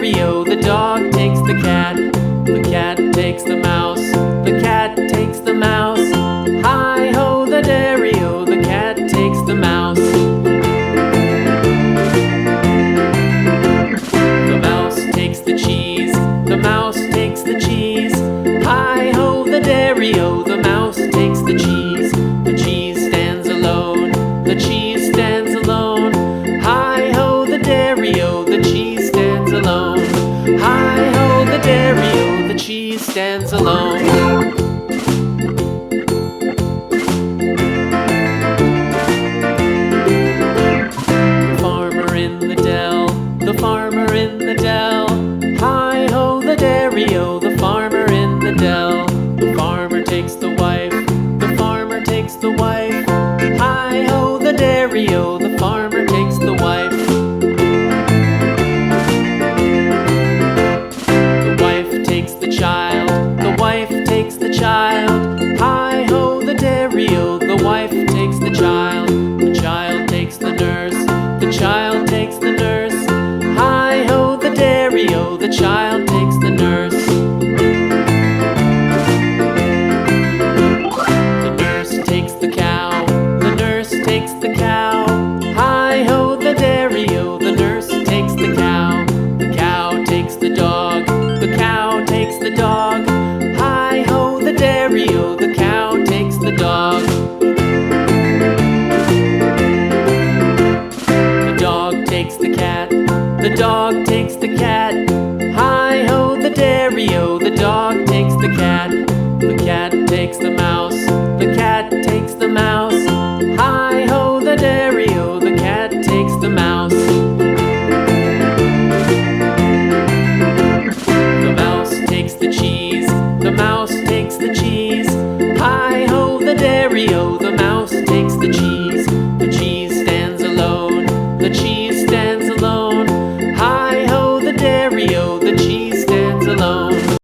dairy-o, the dog takes the cat. The cat takes the mouse. The cat takes the mouse. Hi-ho, the dairy-o, the cat takes the mouse. The mouse takes the cheese. The mouse takes the cheese. Hi-ho, the dairy-o, the mouse takes the cheese. The cheese stands alone. The cheese stands alone. Hi-ho, the dairy-o, the cheese stands alone. Hi-ho, the dairy-o, the cheese stands alone. The farmer in the dell. The farmer in the dell. Hi-ho, the dairy-o, the farmer in the dell. The farmer takes the wife. The farmer takes the wife. Hi-ho, the dairy-o, the farmer takes the wife. The wife takes the child. The wife takes the child. Hi-ho, the dairy-o, the wife takes the child. The child takes the nurse. The child takes the nurse. Hi-ho, the dairy-o, the child takes the nurse.